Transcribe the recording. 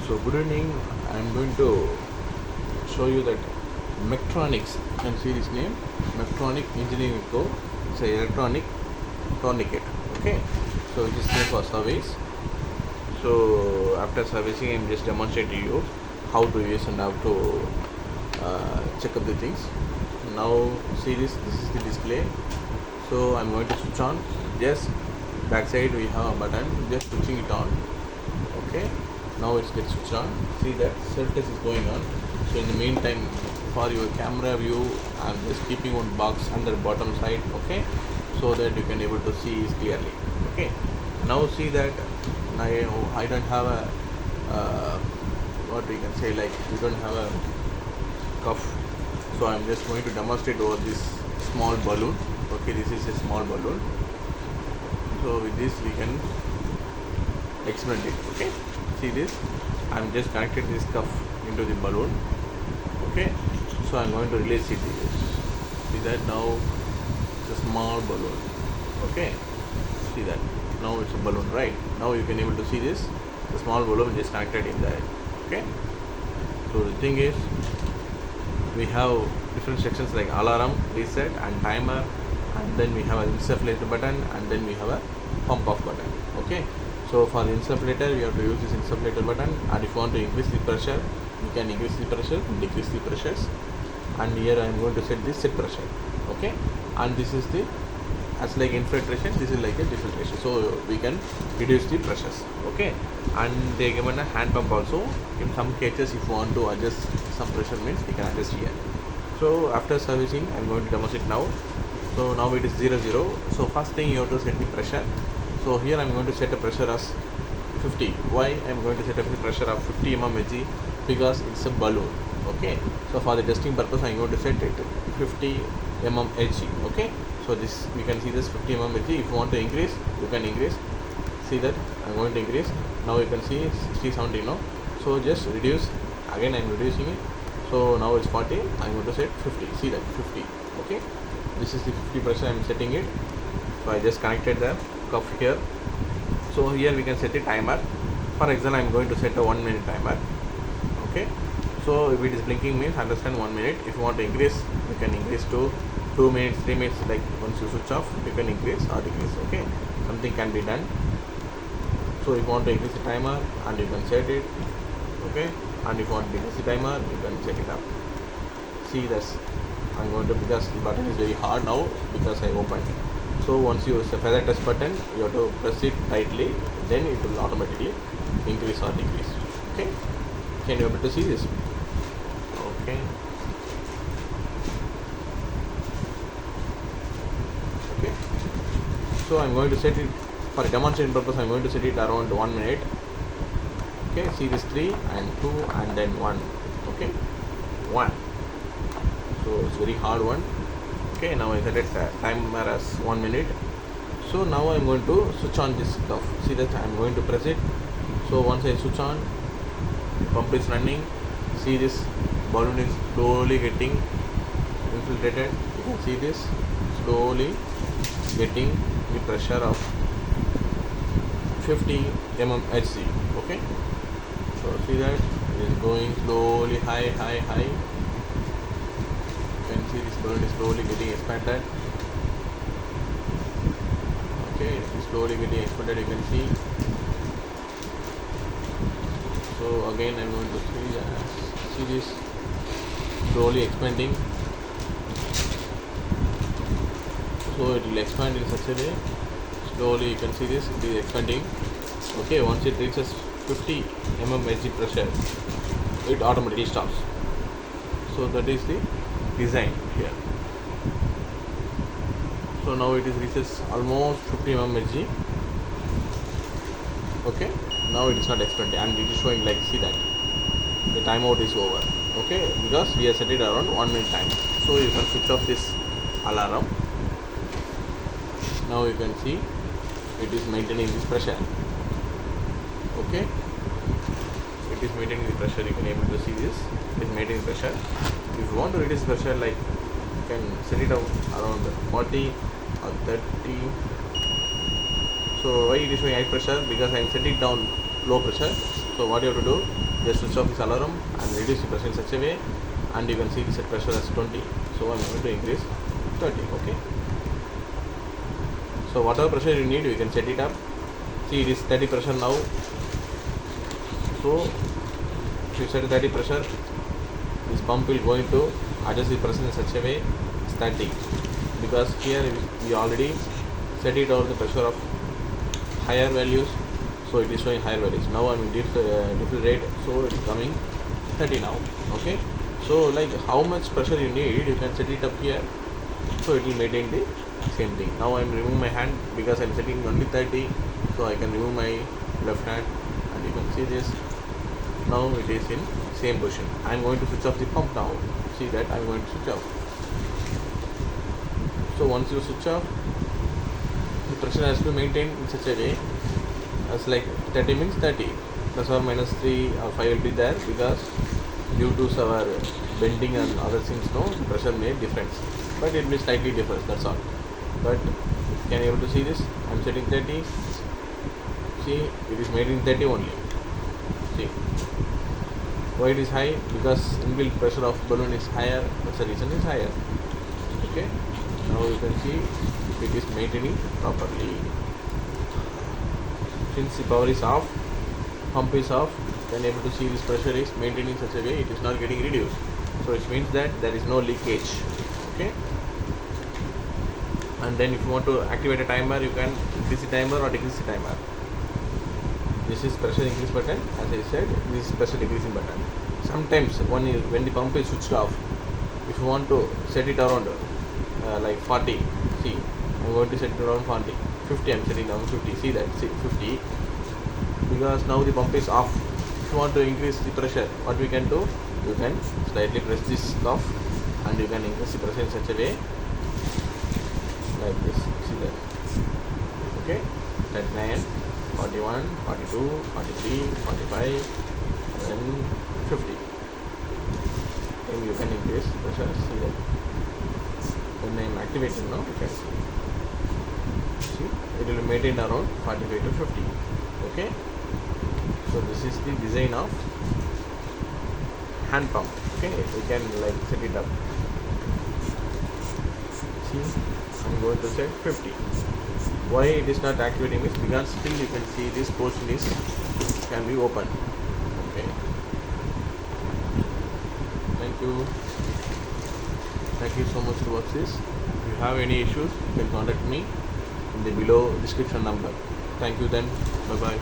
So good evening. I'm going to show you that Mektronics. You can see this name, Mektronic Engineering Co. It's an electronic tourniquet. Okay. So it is here for service. So after servicing, I'm just demonstrating you how to use and how to check up the things. Now see this. This is the display. So I'm going to switch on. Just backside we have a button. Just switching it on. Okay, now it's get switched on. See that self test is going on. So in the meantime, for your camera view, I'm just keeping one box under the bottom side. Okay, so that you can able to see it clearly. Okay, now see that I don't have a what we can say, like we don't have a cuff. So I'm just going to demonstrate over this small balloon. Okay, this is a small balloon. So with this we can experiment it. Okay, see this, I'm just connected this cuff into the balloon. Okay, so I'm going to release it. See that now it's a small balloon. Okay, see that now it's a balloon, right? Now you can able to see this, the small balloon just connected in there. Okay, so the thing is we have different sections like alarm, reset and timer, and then we have an insufflator button, and then we have a pump off button. Okay, so for the insufflator we have to use this insufflator button, and if you want to increase the pressure, you can increase the pressure and decrease the pressures. And here I am going to set the set pressure. Okay, and this is the as like infiltration, this is like a defiltration, so we can reduce the pressures. Okay, and they given a hand pump also. In some cases if you want to adjust some pressure means we can adjust here. So after servicing I am going to demonstrate now. So now it is 0 0. So first thing you have to set the pressure. So here I am going to set a pressure as 50. Why I am going to set a pressure of 50 mmHg? Because it's a balloon. Okay, so for the testing purpose I am going to set it 50 mmHg. Okay, so this you can see this 50 mmHg. If you want to increase, you can increase. See that I am going to increase. Now you can see 60 70 now. So just reduce. Again I am reducing it. So now it's 40. I am going to set 50. See that 50. Okay, this is the 50 pressure I am setting it. So I just connected the cuff here. So here we can set a timer. For example, I am going to set a 1 minute timer. Okay, so if it is blinking means understand 1 minute. If you want to increase, you can increase to 2 minutes, 3 minutes. Like once you switch off, you can increase or decrease. Okay, something can be done. So if you want to increase the timer, and you can set it. Okay, and if you want to decrease the timer, you can set it up. See this. I'm going to, because the button is very hard now because I opened. So once you use the feather touch button, you have to press it tightly, then it will automatically increase or decrease. Okay, can you able to see this? Okay, okay, so I'm going to set it for a demonstration purpose. I'm going to set it around 1 minute. Okay, see this 3 and 2 and then 1. Okay, 1. So it's very hard one. Okay, now I set it timer as 1 minute. So now I'm going to switch on this cuff. See that I'm going to press it. So once I switch on, the pump is running. See this balloon is slowly getting infiltrated. You can see this slowly getting the pressure of 50 mmHg. Okay, so see that it is going slowly high. See this balloon is slowly getting expanded. Okay, it is slowly getting expanded, you can see. So again I am going to see this slowly expanding. So it will expand in such a way. Slowly you can see this, it is expanding. Okay, once it reaches 50 mmHg pressure, it automatically stops. So that is the design here. So now it is reaches almost 50 mmHg. Okay, now it is not expanding and it is showing like, see that the timeout is over. Okay, because we have set it around 1 minute time. So you can switch off this alarm. Now you can see it is maintaining this pressure. Okay, it is maintaining the pressure. You can able to see this. It is maintaining pressure. If you want to reduce pressure, like you can set it out around 40 or 30. So why it is showing high pressure? Because I am setting down low pressure. So what you have to do, just switch off this alarm and reduce the pressure in such a way, and you can see the set pressure as 20. So I'm going to increase 30. Okay. So whatever pressure you need, you can set it up. See, it is 30 pressure now. So if you set 30 pressure, this pump will going to adjust the pressure in such a way it's 30, because here we already set it over the pressure of higher values, so it is showing higher values. Now I'm in different rate, so it is coming 30 now. Okay. So like how much pressure you need, you can set it up here, so it will maintain the same thing. Now I'm removing my hand because I'm setting only 30, so I can remove my left hand, and you can see this. Now it is in same position. I'm going to switch off the pump now. See that I'm going to switch off. So once you switch off, the pressure has to be maintained in such a way as like 30 means 30, plus or minus 3 or 5 will be there, because due to our bending and other things, no, the pressure made difference, but it will be slightly different, that's all. But can you able to see this? I'm setting 30. See, it is made in 30 only. See, why it is high? Because inbuilt pressure of balloon is higher, that's the reason it's higher. Okay. Now you can see it is maintaining properly. Since the power is off, pump is off, then able to see this pressure is maintaining such a way it is not getting reduced. So it means that there is no leakage. Okay. And then if you want to activate a timer, you can increase the timer or decrease the timer. This is pressure increase button, as I said. This is pressure decreasing button. Sometimes when the pump is switched off, if you want to set it around like 40, see, I'm going to set it around 40. 50, I'm setting down 50. See that, see 50, because now the pump is off. If you want to increase the pressure, what we can do? You can slightly press this off, and you can increase the pressure in such a way like this. See that? Okay, 39, 41, 42, 43, 45, and 50. And you can increase pressure. See that? When I am activating now, you can see it will maintain around 45 to 50. Okay. So this is the design of hand pump. Okay, we can like set it up. See, I'm going to set 50. Why it is not activating is because still you can see this portion is can be open. Okay. Thank you so much to watch this. If you have any issues, you can contact me in the below description number. Thank you then. Bye bye.